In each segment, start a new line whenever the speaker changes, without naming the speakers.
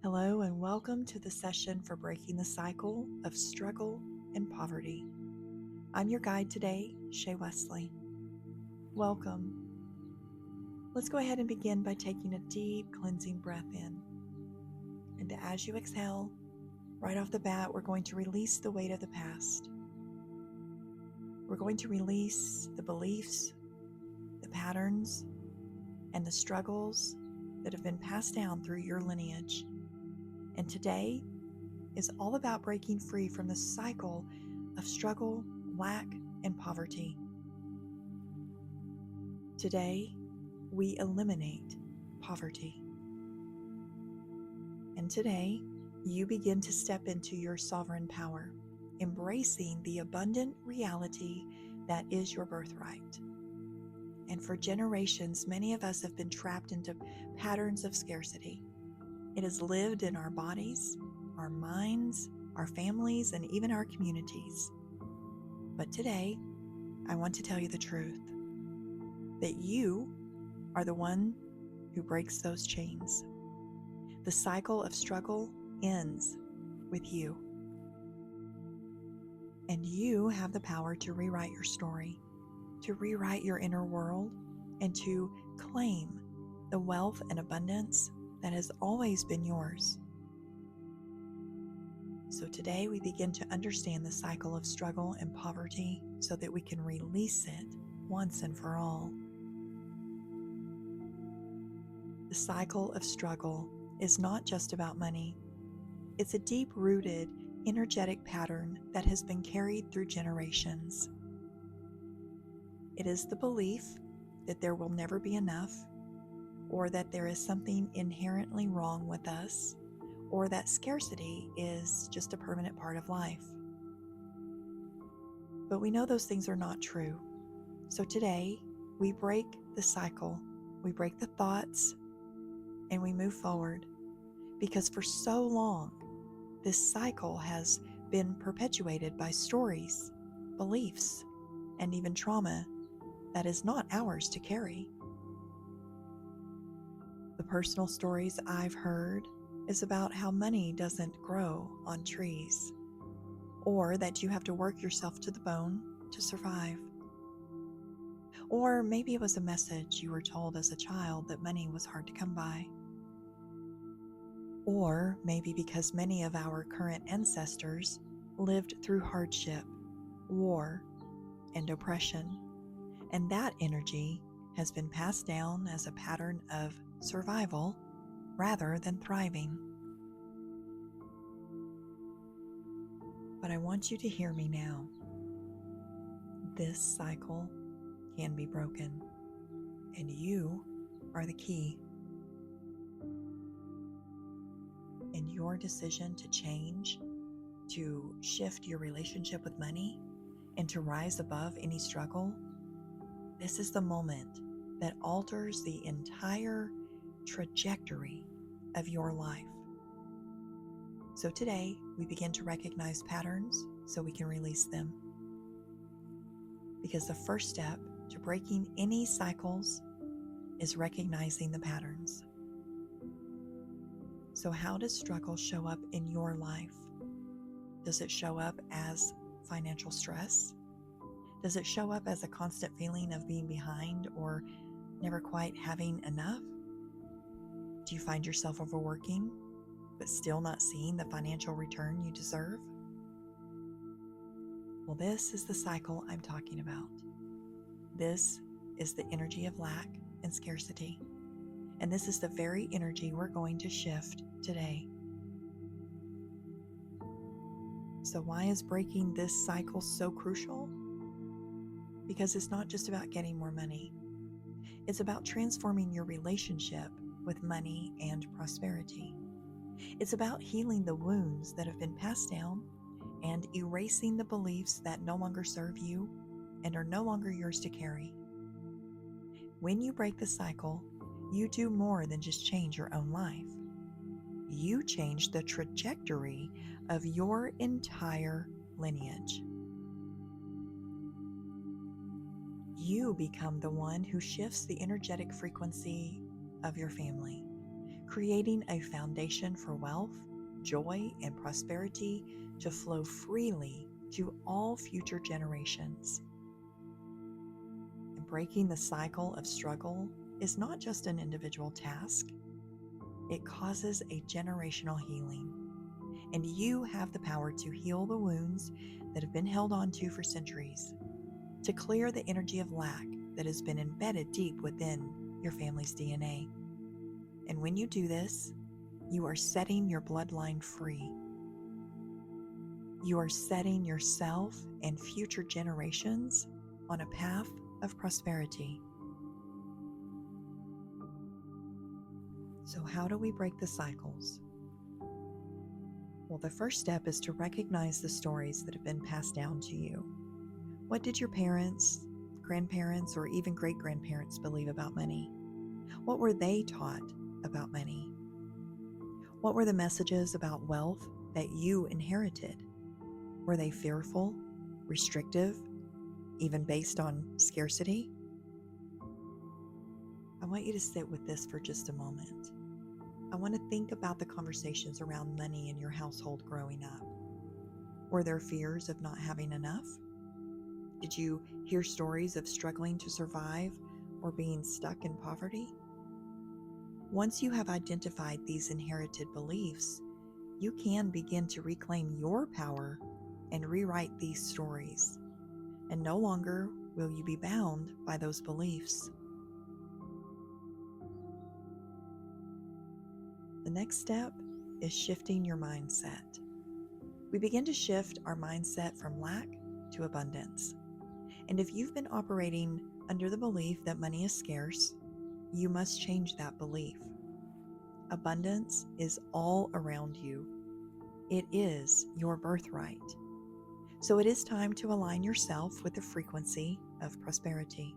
Hello and welcome to the session for breaking the cycle of struggle and poverty. I'm your guide today, Shay Wesley. Welcome. Let's go ahead and begin by taking a deep cleansing breath in. And as you exhale, right off the bat, we're going to release the weight of the past. We're going to release the beliefs, the patterns, and the struggles that have been passed down through your lineage. And today is all about breaking free from the cycle of struggle, lack, and poverty. Today, we eliminate poverty. And today, you begin to step into your sovereign power, embracing the abundant reality that is your birthright. And for generations, many of us have been trapped into patterns of scarcity. It has lived in our bodies, our minds, our families, and even our communities. But today, I want to tell you the truth, that you are the one who breaks those chains. The cycle of struggle ends with you. And you have the power to rewrite your story, to rewrite your inner world, and to claim the wealth and abundance that has always been yours. So today we begin to understand the cycle of struggle and poverty so that we can release it once and for all. The cycle of struggle is not just about money. It's a deep-rooted, energetic pattern that has been carried through generations. It is the belief that there will never be enough, or that there is something inherently wrong with us, or that scarcity is just a permanent part of life. But we know those things are not true. So today, we break the cycle, we break the thoughts, and we move forward. Because for so long, this cycle has been perpetuated by stories, beliefs, and even trauma that is not ours to carry. The personal stories I've heard is about how money doesn't grow on trees, or that you have to work yourself to the bone to survive. Or maybe it was a message you were told as a child that money was hard to come by. Or maybe because many of our current ancestors lived through hardship, war, and oppression, and that energy has been passed down as a pattern of survival rather than thriving. But I want you to hear me now. This cycle can be broken, and you are the key. And your decision to change, to shift your relationship with money, and to rise above any struggle, this is the moment that alters the entire trajectory of your life. So today, we begin to recognize patterns so we can release them. Because the first step to breaking any cycles is recognizing the patterns. So how does struggle show up in your life? Does it show up as financial stress? Does it show up as a constant feeling of being behind or never quite having enough? Do you find yourself overworking, but still not seeing the financial return you deserve? Well, this is the cycle I'm talking about. This is the energy of lack and scarcity. And this is the very energy we're going to shift today. So why is breaking this cycle so crucial? Because it's not just about getting more money. It's about transforming your relationship with money and prosperity. It's about healing the wounds that have been passed down and erasing the beliefs that no longer serve you and are no longer yours to carry. When you break the cycle, you do more than just change your own life. You change the trajectory of your entire lineage. You become the one who shifts the energetic frequency of your family, creating a foundation for wealth, joy, and prosperity to flow freely to all future generations. And breaking the cycle of struggle is not just an individual task, it causes a generational healing. And you have the power to heal the wounds that have been held onto for centuries, to clear the energy of lack that has been embedded deep within your family's DNA. And when you do this, you are setting your bloodline free. You are setting yourself and future generations on a path of prosperity. So how do we break the cycles? Well, the first step is to recognize the stories that have been passed down to you. What did your parents, grandparents, or even great-grandparents believe about money? What were they taught about money? What were the messages about wealth that you inherited? Were they fearful, restrictive, even based on scarcity? I want you to sit with this for just a moment. I want to think about the conversations around money in your household growing up. Were there fears of not having enough? Did you hear stories of struggling to survive or being stuck in poverty? Once you have identified these inherited beliefs, you can begin to reclaim your power and rewrite these stories. And no longer will you be bound by those beliefs. The next step is shifting your mindset. We begin to shift our mindset from lack to abundance. And if you've been operating under the belief that money is scarce, you must change that belief. Abundance is all around you. It is your birthright. So it is time to align yourself with the frequency of prosperity.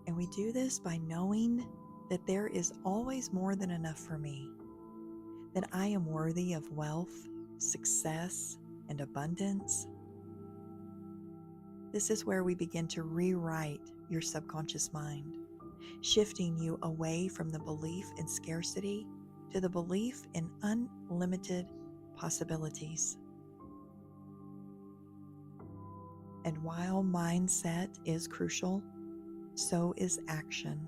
And we do this by knowing that there is always more than enough for me, that I am worthy of wealth, success, and abundance. This is where we begin to rewrite your subconscious mind, shifting you away from the belief in scarcity to the belief in unlimited possibilities. And while mindset is crucial, so is action.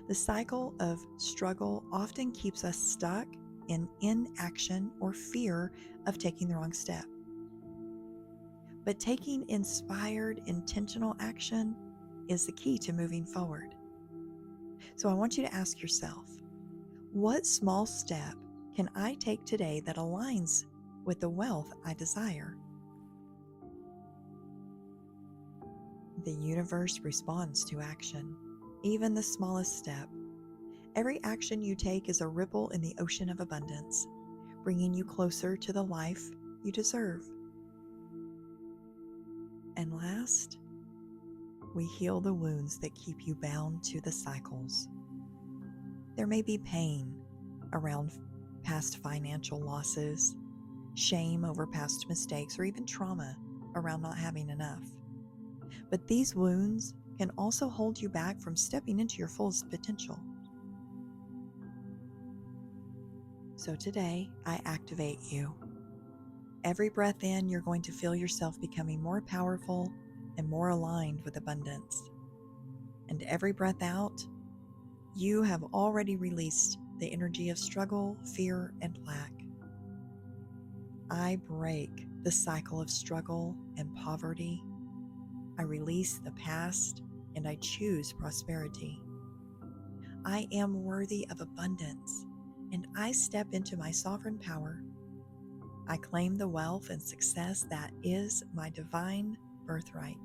The cycle of struggle often keeps us stuck in inaction or fear of taking the wrong step. But taking inspired, intentional action is the key to moving forward. So I want you to ask yourself, what small step can I take today that aligns with the wealth I desire? The universe responds to action, even the smallest step. Every action you take is a ripple in the ocean of abundance, bringing you closer to the life you deserve. And last, we heal the wounds that keep you bound to the cycles. There may be pain around past financial losses, shame over past mistakes, or even trauma around not having enough. But these wounds can also hold you back from stepping into your fullest potential. So today, I activate you. Every breath in, you're going to feel yourself becoming more powerful and more aligned with abundance. And every breath out, you have already released the energy of struggle, fear, and lack. I break the cycle of struggle and poverty. I release the past and I choose prosperity. I am worthy of abundance and I step into my sovereign power. I claim the wealth and success that is my divine birthright.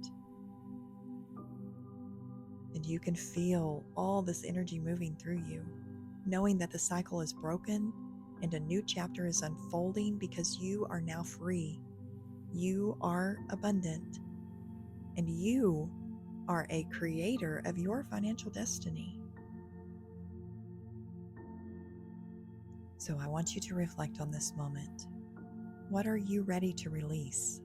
And you can feel all this energy moving through you, knowing that the cycle is broken and a new chapter is unfolding because you are now free. You are abundant, and you are a creator of your financial destiny. So I want you to reflect on this moment. What are you ready to release?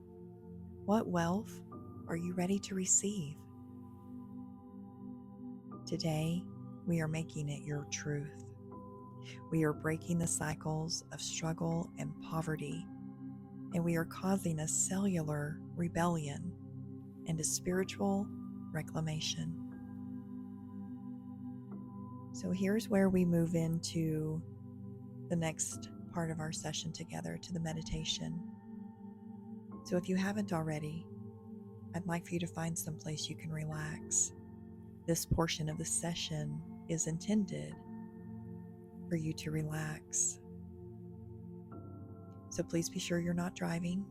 What wealth are you ready to receive? Today, we are making it your truth. We are breaking the cycles of struggle and poverty, and we are causing a cellular rebellion and a spiritual reclamation. So here's where we move into the next part of our session together, to the meditation. So if you haven't already, I'd like for you to find some place you can relax. This portion of the session is intended for you to relax. So please be sure you're not driving,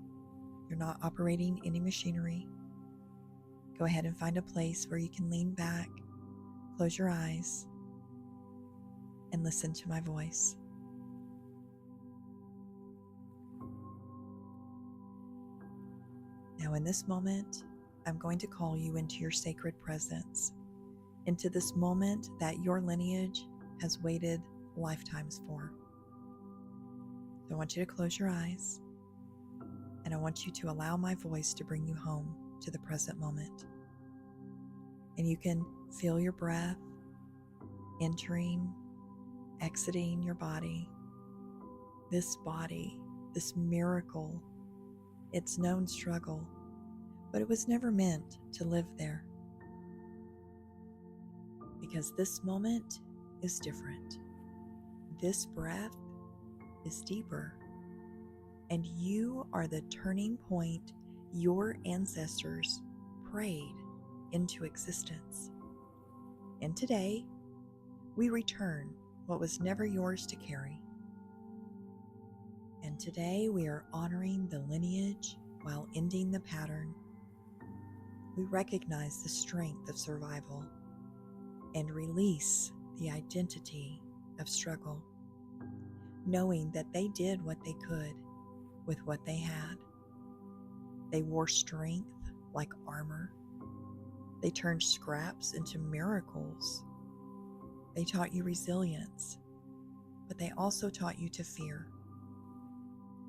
you're not operating any machinery. Go ahead and find a place where you can lean back, close your eyes, and listen to my voice. Now in this moment, I'm going to call you into your sacred presence, into this moment that your lineage has waited lifetimes for. So I want you to close your eyes, and I want you to allow my voice to bring you home to the present moment. And you can feel your breath entering, exiting your body. This body, this miracle, its known struggle, but it was never meant to live there. Because this moment is different. This breath is deeper, and you are the turning point your ancestors prayed into existence. And today, we return what was never yours to carry. And today, we are honoring the lineage while ending the pattern. We recognize the strength of survival and release the identity of struggle, knowing that they did what they could with what they had. They wore strength like armor. They turned scraps into miracles. They taught you resilience, but they also taught you to fear.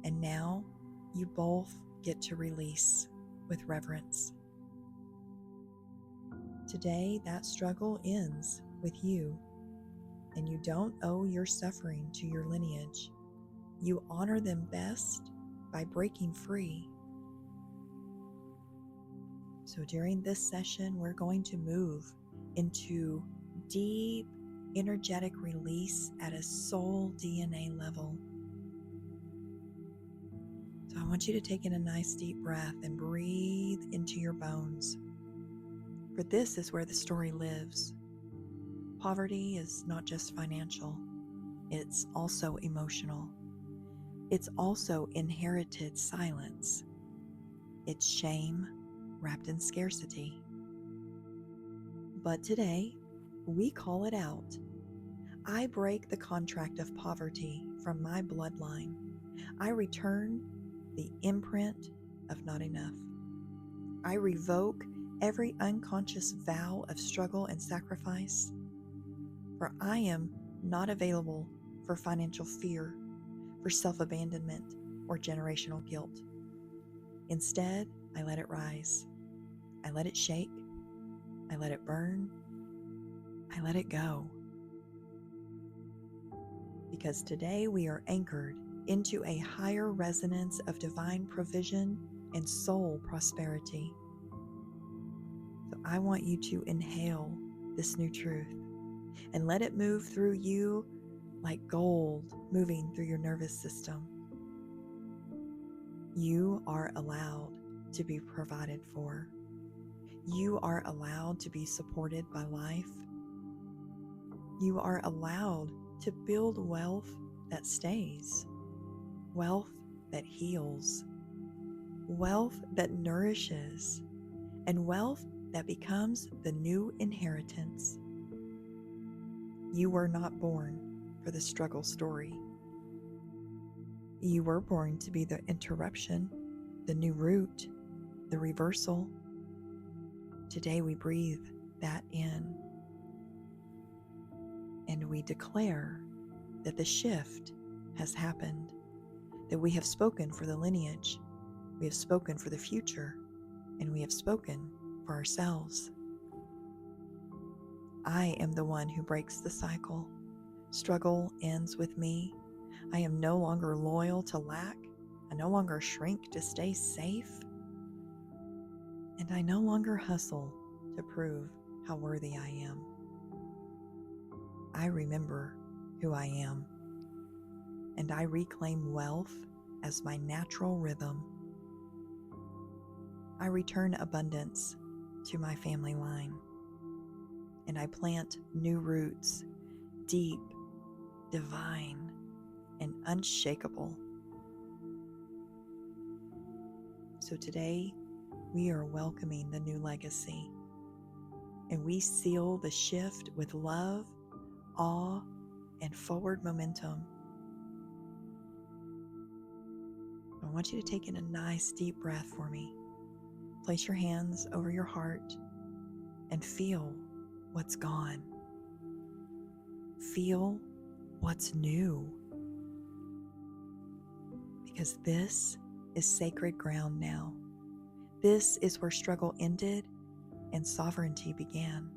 And now you both get to release with reverence. Today, that struggle ends with you, and you don't owe your suffering to your lineage. You honor them best by breaking free. So during this session, we're going to move into deep energetic release at a soul DNA level. So I want you to take in a nice deep breath and breathe into your bones. For this is where the story lives. Poverty is not just financial, it's also emotional. It's also inherited silence. It's shame wrapped in scarcity. But today, we call it out. I break the contract of poverty from my bloodline. I return the imprint of not enough. I revoke every unconscious vow of struggle and sacrifice, for I am not available for financial fear, for self-abandonment, or generational guilt. Instead, I let it rise. I let it shake. I let it burn. I let it go. Because today we are anchored into a higher resonance of divine provision and soul prosperity. So I want you to inhale this new truth and let it move through you like gold moving through your nervous system. You are allowed to be provided for. You are allowed to be supported by life. You are allowed to build wealth that stays, wealth that heals, wealth that nourishes, and wealth that becomes the new inheritance. You were not born for the struggle story. You were born to be the interruption, the new root, the reversal. Today we breathe that in, and we declare that the shift has happened, that we have spoken for the lineage, we have spoken for the future, and we have spoken for ourselves. I am the one who breaks the cycle. Struggle ends with me. I am no longer loyal to lack. I no longer shrink to stay safe. And I no longer hustle to prove how worthy I am. I remember who I am, and I reclaim wealth as my natural rhythm. I return abundance to my family line, and I plant new roots, deep, divine, and unshakable. So today, we are welcoming the new legacy, and we seal the shift with love, awe, and forward momentum. I want you to take in a nice deep breath for me. Place your hands over your heart and feel what's gone. Feel what's new. Because this is sacred ground now. This is where struggle ended and sovereignty began.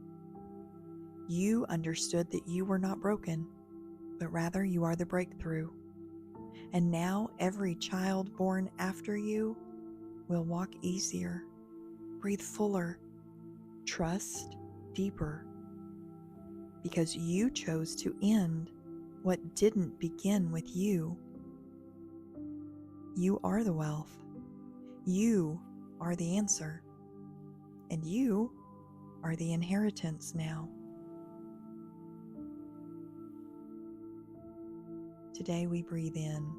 You understood that you were not broken, but rather you are the breakthrough. And now every child born after you will walk easier, breathe fuller, trust deeper, because you chose to end what didn't begin with you. You are the wealth. You are the answer. And you are the inheritance now. Today we breathe in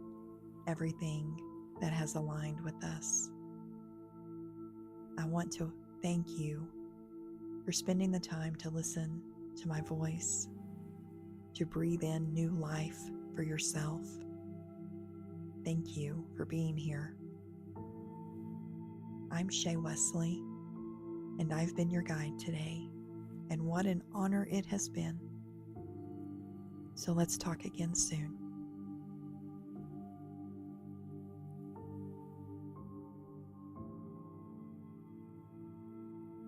everything that has aligned with us. I want to thank you for spending the time to listen to my voice, to breathe in new life for yourself. Thank you for being here. I'm Shay Wesley, and I've been your guide today, and what an honor it has been. So let's talk again soon.